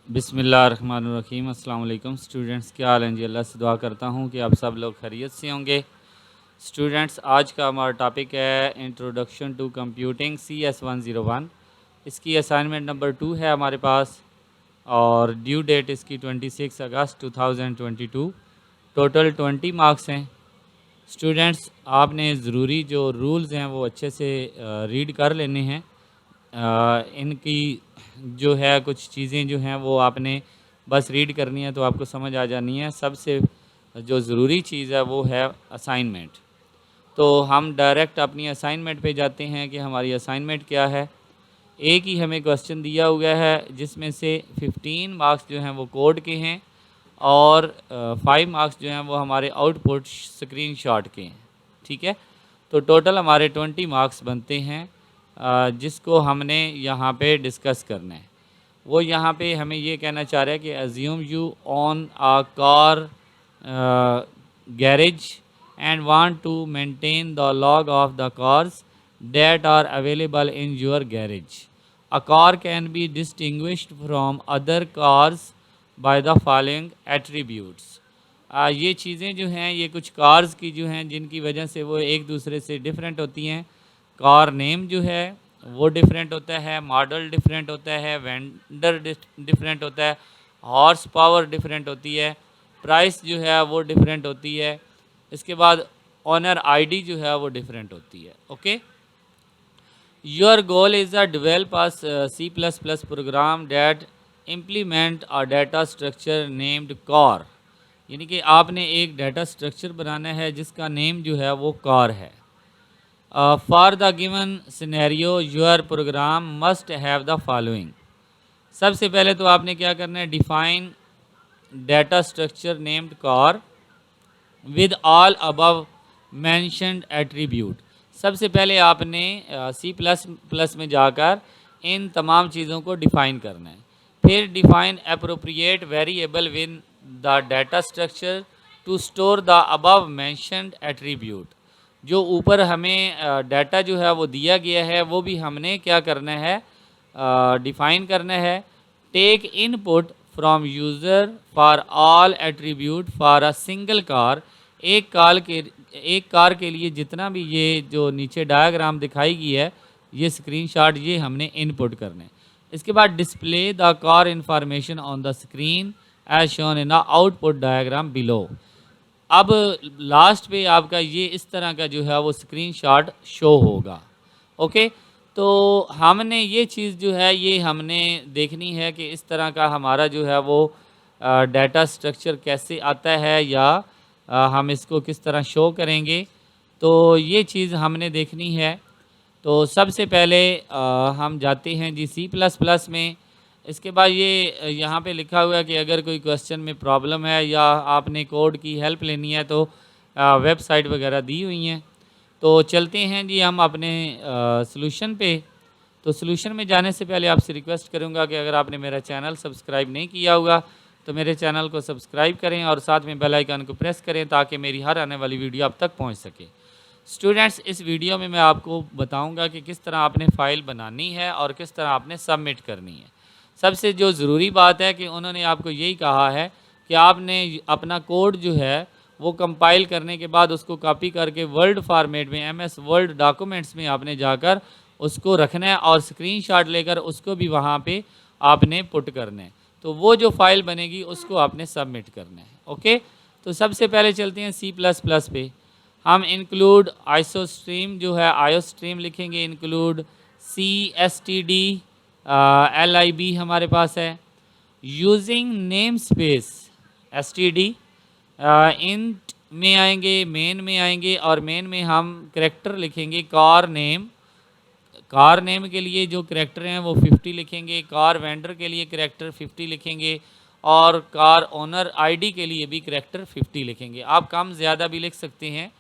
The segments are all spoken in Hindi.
बिस्मिल्लाहिर्रहमानिर्रहीम। अस्सलाम वालेकुम स्टूडेंट्स, क्या हाल हैं जी। अल्लाह से दुआ करता हूँ कि आप सब लोग खैरियत से होंगे। स्टूडेंट्स, आज का हमारा टॉपिक है इंट्रोडक्शन टू कंप्यूटिंग CS101। इसकी असाइनमेंट नंबर 2 है हमारे पास और ड्यू डेट इसकी 26 अगस्त 2022। टोटल 20 मार्क्स हैं। स्टूडेंट्स, आपने ज़रूरी जो रूल्स हैं वो अच्छे से रीड कर लेने हैं। इनकी जो है कुछ चीज़ें जो हैं वो आपने बस रीड करनी है तो आपको समझ आ जानी है। सबसे जो ज़रूरी चीज़ है वो है असाइनमेंट। तो हम डायरेक्ट अपनी असाइनमेंट पे जाते हैं कि हमारी असाइनमेंट क्या है। एक ही हमें क्वेश्चन दिया हुआ है जिसमें से 15 मार्क्स जो हैं वो कोड के हैं और 5 मार्क्स जो हैं वो हमारे आउटपुट स्क्रीनशॉट के हैं। ठीक है, तो टोटल हमारे 20 मार्क्स बनते हैं जिसको हमने यहाँ पे डिस्कस करना है। वो यहाँ पे हमें ये कहना चाह रहा है कि assume you on a car garage and want to maintain the log of the cars that are available in your garage. A car can be distinguished from other cars by the following attributes. ये चीज़ें जो हैं ये कुछ कार्स की जो हैं जिनकी वजह से वो एक दूसरे से डिफरेंट होती हैं। कार नेम जो है वो डिफरेंट होता है, मॉडल डिफरेंट होता है, वेंडर डिफरेंट होता है, हॉर्स पावर डिफरेंट होती है, प्राइस जो है वो डिफरेंट होती है। इसके बाद ऑनर आईडी जो है वो डिफरेंट होती है। Okay, your goal is a develop a C++ program that implement a data structure named car. यानी कि आपने एक डाटा स्ट्रक्चर बनाना है जिसका नेम जो है वो कार है। For the given scenario your program must have the following. सबसे पहले तो आपने क्या करना है, define data structure named car with all above mentioned attribute. सबसे पहले आपने C++ में जाकर इन तमाम चीज़ों को डिफ़ाइन करना है। फिर define appropriate variable win the data structure to store the above mentioned attribute. जो ऊपर हमें डाटा जो है वो दिया गया है वो भी हमने क्या करना है, डिफ़ाइन करना है। Take input from user for all attribute for a single car. एक कार के लिए जितना भी ये जो नीचे डायग्राम दिखाई गई है ये स्क्रीनशॉट ये हमने इनपुट करने। इसके बाद display the car information on the screen as shown in the output diagram below. अब लास्ट पे आपका ये इस तरह का जो है वो स्क्रीनशॉट शो होगा। ओके, तो हमने ये चीज़ जो है ये हमने देखनी है कि इस तरह का हमारा जो है वो डाटा स्ट्रक्चर कैसे आता है या हम इसको किस तरह शो करेंगे। तो ये चीज़ हमने देखनी है। तो सबसे पहले हम जाते हैं जी C++ में। इसके बाद ये यहाँ पे लिखा हुआ है कि अगर कोई क्वेश्चन में प्रॉब्लम है या आपने कोड की हेल्प लेनी है तो वेबसाइट वगैरह दी हुई हैं। तो चलते हैं जी हम अपने सॉल्यूशन पे। तो सॉल्यूशन में जाने से पहले आपसे रिक्वेस्ट करूँगा कि अगर आपने मेरा चैनल सब्सक्राइब नहीं किया होगा तो मेरे चैनल को सब्सक्राइब करें और साथ में बेल आइकन को प्रेस करें ताकि मेरी हर आने वाली वीडियो आप तक पहुँच सके। स्टूडेंट्स, इस वीडियो में मैं आपको बताऊंगा कि किस तरह आपने फ़ाइल बनानी है और किस तरह आपने सबमिट करनी है। सबसे जो ज़रूरी बात है कि उन्होंने आपको यही कहा है कि आपने अपना कोड जो है वो कंपाइल करने के बाद उसको कॉपी करके वर्ड फॉर्मेट में MS वर्ड डॉक्यूमेंट्स में आपने जाकर उसको रखना है और स्क्रीनशॉट लेकर उसको भी वहाँ पे आपने पुट करना है। तो वो जो फाइल बनेगी उसको आपने सबमिट करना है। ओके, तो सबसे पहले चलते हैं C++ पे। हम इंक्लूड आइसोस्ट्रीम जो है आयोस्ट्रीम लिखेंगे, इंक्लूड CSTD LIB हमारे पास है। Using name space STD int में आएंगे, मेन में आएंगे और मेन में हम करेक्टर लिखेंगे कार नेम। कार नेम के लिए जो करेक्टर हैं वो 50 लिखेंगे, कार वेंडर के लिए करेक्टर 50 लिखेंगे और कार ओनर आईडी के लिए भी करेक्टर 50 लिखेंगे। आप कम ज़्यादा भी लिख सकते हैं।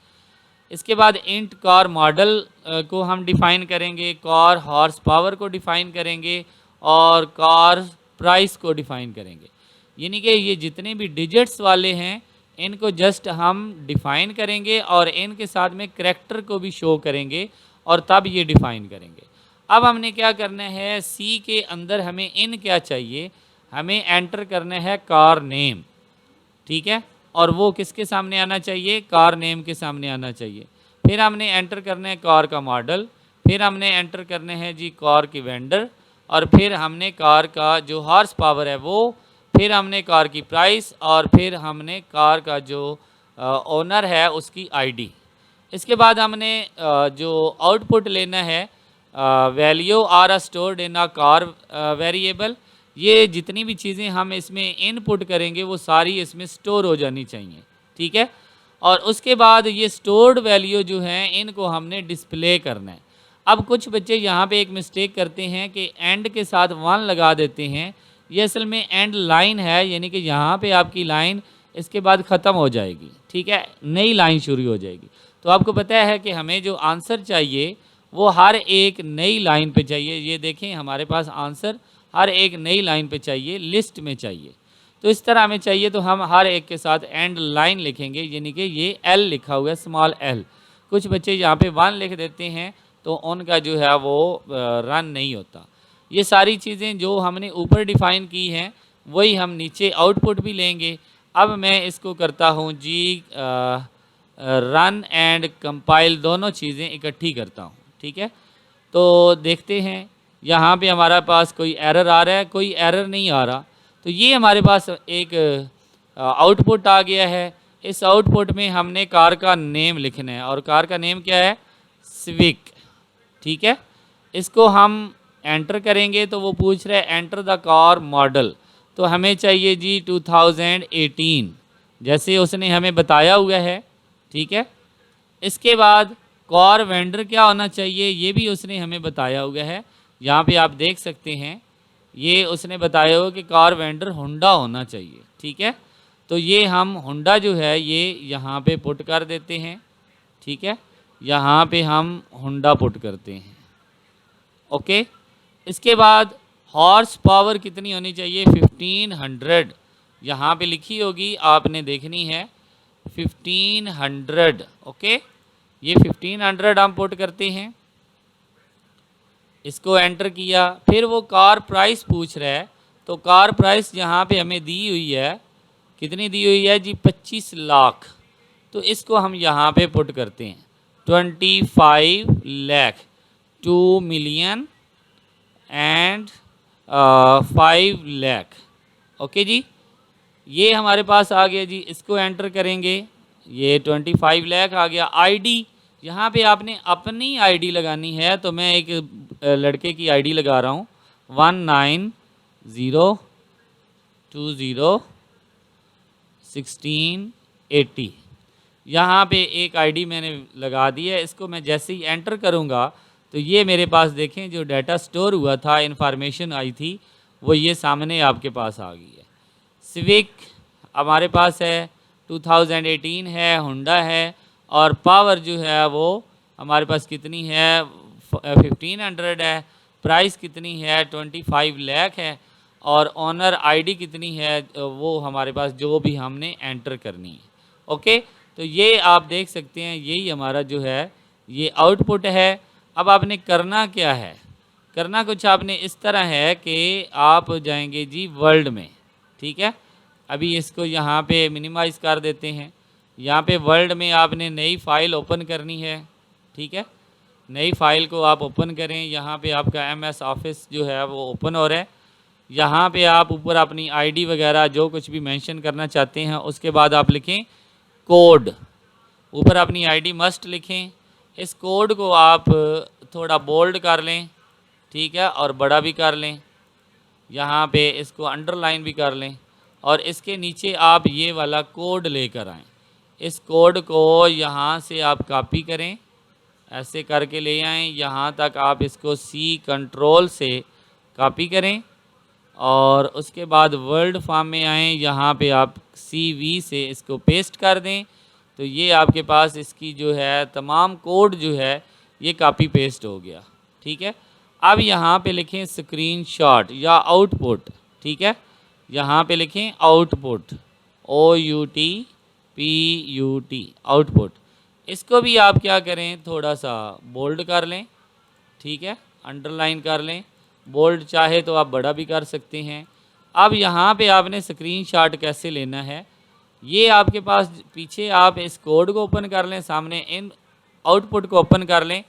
इसके बाद इंट कार मॉडल को हम डिफ़ाइन करेंगे, कार हॉर्स पावर को डिफ़ाइन करेंगे और कार प्राइस को डिफ़ाइन करेंगे। यानी कि ये जितने भी डिजिट्स वाले हैं इनको जस्ट हम डिफ़ाइन करेंगे और इनके साथ में करेक्टर को भी शो करेंगे और तब ये डिफ़ाइन करेंगे। अब हमने क्या करना है, सी के अंदर हमें इन क्या चाहिए, हमें एंटर करना है कार नेम, ठीक है, और वो किसके सामने आना चाहिए, कार नेम के सामने आना चाहिए। फिर हमने एंटर करना है कार का मॉडल, फिर हमने एंटर करने हैं जी कार की वेंडर, और फिर हमने कार का जो हॉर्स पावर है वो, फिर हमने कार की प्राइस, और फिर हमने कार का जो ओनर है उसकी आईडी। इसके बाद हमने जो आउटपुट लेना है, value are stored in a car variable. ये जितनी भी चीज़ें हम इसमें इनपुट करेंगे वो सारी इसमें स्टोर हो जानी चाहिए, ठीक है। और उसके बाद ये स्टोर्ड वैल्यू जो हैं इनको हमने डिस्प्ले करना है। अब कुछ बच्चे यहाँ पे एक मिस्टेक करते हैं कि एंड के साथ 1 लगा देते हैं। ये असल में एंड लाइन है, यानी कि यहाँ पे आपकी लाइन इसके बाद ख़त्म हो जाएगी, ठीक है, नई लाइन शुरू हो जाएगी। तो आपको पता है कि हमें जो आंसर चाहिए वो हर एक नई लाइन पे चाहिए। ये देखें हमारे पास आंसर हर एक नई लाइन पे चाहिए, लिस्ट में चाहिए। तो इस तरह हमें चाहिए तो हम हर एक के साथ एंड लाइन लिखेंगे, यानी कि ये एल लिखा हुआ है, स्मॉल एल। कुछ बच्चे यहाँ पे 1 लिख देते हैं तो उनका जो है वो रन नहीं होता। ये सारी चीज़ें जो हमने ऊपर डिफ़ाइन की हैं वही हम नीचे आउटपुट भी लेंगे। अब मैं इसको करता हूँ जी रन एंड कंपाइल, दोनों चीज़ें इकट्ठी करता हूँ, ठीक है। तो देखते हैं यहाँ पे हमारे पास कोई एरर आ रहा है, कोई एरर नहीं आ रहा। तो ये हमारे पास एक आउटपुट आ गया है। इस आउटपुट में हमने कार का नेम लिखना है, और कार का नेम क्या है, सिविक, ठीक है। इसको हम एंटर करेंगे तो वो पूछ रहा है एंटर द कार मॉडल, तो हमें चाहिए जी 2018, जैसे उसने हमें बताया हुआ है, ठीक है। इसके बाद कार वेंडर क्या होना चाहिए ये भी उसने हमें बताया हुआ है। यहाँ पे आप देख सकते हैं ये उसने बताया हुआ कि कार वेंडर होंडा होना चाहिए, ठीक है। तो ये हम होंडा जो है ये यहाँ पे पुट कर देते हैं, ठीक है। यहाँ पे हम होंडा पुट करते हैं, ओके। इसके बाद हॉर्स पावर कितनी होनी चाहिए, 1500 यहाँ पे लिखी होगी, आपने देखनी है 1500, ओके। ये 1500 हम पुट करते हैं, इसको एंटर किया। फिर वो कार प्राइस पूछ रहा है, तो कार प्राइस यहाँ पे हमें दी हुई है, कितनी दी हुई है जी, 25 लाख। तो इसको हम यहाँ पे पुट करते हैं 25 lakh, 2 million and 5 lakh, okay जी। ये हमारे पास आ गया जी, इसको एंटर करेंगे, ये 25 लाख आ गया। आईडी, यहाँ पे आपने अपनी आईडी लगानी है, तो मैं एक लड़के की आईडी लगा रहा हूँ, 19201680। यहाँ पे एक आईडी मैंने लगा दी है। इसको मैं जैसे ही एंटर करूँगा तो ये मेरे पास देखें जो डाटा स्टोर हुआ था, इन्फॉर्मेशन आई थी, वो ये सामने आपके पास आ गई है। सिविक हमारे पास है, 2018 है, होंडा है, और पावर जो है वो हमारे पास कितनी है, 1500 है। प्राइस कितनी है, 25 लाख है। और ऑनर आईडी कितनी है, वो हमारे पास जो भी हमने एंटर करनी है, ओके। तो ये आप देख सकते हैं, यही हमारा जो है ये आउटपुट है। अब आपने करना क्या है, करना कुछ आपने इस तरह है कि आप जाएंगे जी वर्ल्ड में, ठीक है। अभी इसको यहाँ पे मिनिमाइज़ कर देते हैं। यहाँ पे वर्ल्ड में आपने नई फ़ाइल ओपन करनी है, ठीक है। नई फ़ाइल को आप ओपन करें, यहाँ पे आपका MS ऑफिस जो है वो ओपन हो रहा है। यहाँ पे आप ऊपर अपनी आईडी वगैरह जो कुछ भी मेंशन करना चाहते हैं, उसके बाद आप लिखें कोड, ऊपर अपनी आईडी मस्ट लिखें। इस कोड को आप थोड़ा बोल्ड कर लें, ठीक है, और बड़ा भी कर लें। यहाँ पे इसको अंडरलाइन भी कर लें, और इसके नीचे आप ये वाला कोड लेकर आएँ। इस कोड को यहाँ से आप कॉपी करें, ऐसे करके ले आएँ यहाँ तक। आप इसको C कंट्रोल से कॉपी करें, और उसके बाद वर्ड फॉर्म में आएँ, यहाँ पे आप CV से इसको पेस्ट कर दें। तो ये आपके पास इसकी जो है तमाम कोड जो है ये कॉपी पेस्ट हो गया, ठीक है। अब यहाँ पे लिखें स्क्रीनशॉट या आउटपुट, ठीक है। यहाँ पे लिखें आउटपुट, OUTPUT, आउटपुट। इसको भी आप क्या करें, थोड़ा सा बोल्ड कर लें, ठीक है, अंडरलाइन कर लें। बोल्ड चाहे तो आप बड़ा भी कर सकते हैं। अब यहाँ पे आपने स्क्रीनशॉट कैसे लेना है, ये आपके पास पीछे आप इस कोड को ओपन कर लें, सामने इन आउटपुट को ओपन कर लें,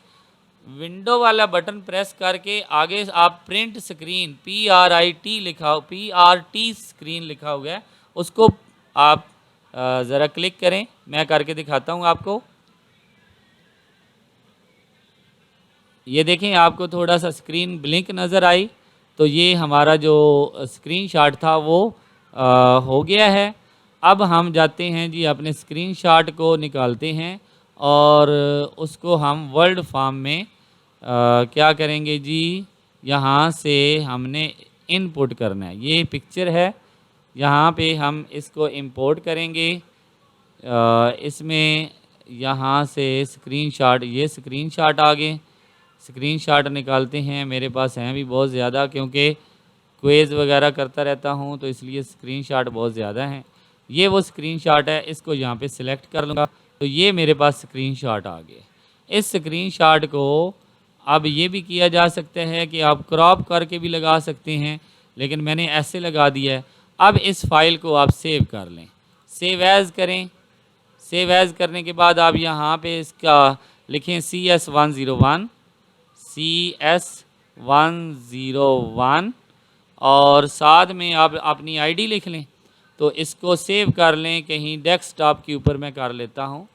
विंडो वाला बटन प्रेस करके आगे आप प्रिंट स्क्रीन PRIT लिखा हो, PRT स्क्रीन लिखा हुआ है, उसको आप ज़रा क्लिक करें। मैं करके दिखाता हूँ आपको। ये देखें, आपको थोड़ा सा स्क्रीन ब्लिंक नज़र आई, तो ये हमारा जो स्क्रीनशॉट था वो हो गया है। अब हम जाते हैं जी, अपने स्क्रीनशॉट को निकालते हैं और उसको हम वर्ड फॉर्म में क्या करेंगे जी, यहाँ से हमने इनपुट करना है। ये पिक्चर है, यहाँ पे हम इसको इंपोर्ट करेंगे। इसमें यहाँ से स्क्रीनशॉट, ये स्क्रीनशॉट आ गए। स्क्रीनशॉट निकालते हैं, मेरे पास हैं भी बहुत ज़्यादा, क्योंकि क्विज़ वगैरह करता रहता हूँ तो इसलिए स्क्रीनशॉट बहुत ज़्यादा हैं। ये वो स्क्रीनशॉट है, इसको यहाँ पे सिलेक्ट कर लूँगा तो ये मेरे पास स्क्रीनशॉट आ गए। इस स्क्रीनशॉट को अब ये भी किया जा सकता है कि आप क्रॉप करके भी लगा सकते हैं, लेकिन मैंने ऐसे लगा दिया है। अब इस फाइल को आप सेव कर लें, सेव एज़ करें। सेव एज़ करने के बाद आप यहाँ पे इसका लिखें CS101 और साथ में आप अपनी आईडी लिख लें। तो इसको सेव कर लें, कहीं डेस्कटॉप के ऊपर मैं कर लेता हूँ।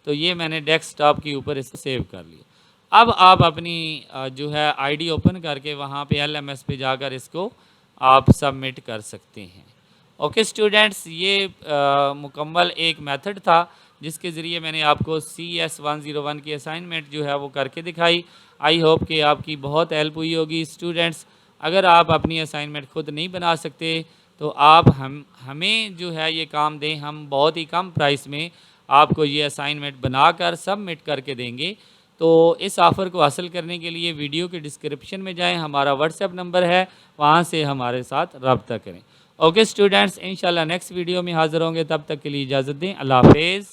तो ये मैंने डेस्कटॉप के ऊपर इसको सेव कर लिया। अब आप अपनी जो है आईडी ओपन करके वहाँ पे LMS पे जाकर इसको आप सबमिट कर सकते हैं। ओके स्टूडेंट्स, ये मुकम्मल एक मेथड था जिसके ज़रिए मैंने आपको CS101 की असाइनमेंट जो है वो करके दिखाई। आई होप कि आपकी बहुत हेल्प हुई होगी स्टूडेंट्स। अगर आप अपनी असाइनमेंट खुद नहीं बना सकते तो आप हमें जो है ये काम दें, हम बहुत ही कम प्राइस में आपको ये असाइनमेंट बनाकर सबमिट करके देंगे। तो इस ऑफ़र को हासिल करने के लिए वीडियो के डिस्क्रिप्शन में जाएं, हमारा व्हाट्सएप नंबर है, वहाँ से हमारे साथ रब्ता करें। ओके स्टूडेंट्स, इंशाल्लाह नेक्स्ट वीडियो में हाज़िर होंगे, तब तक के लिए इजाज़त दें। अल्लाह हाफ़िज़।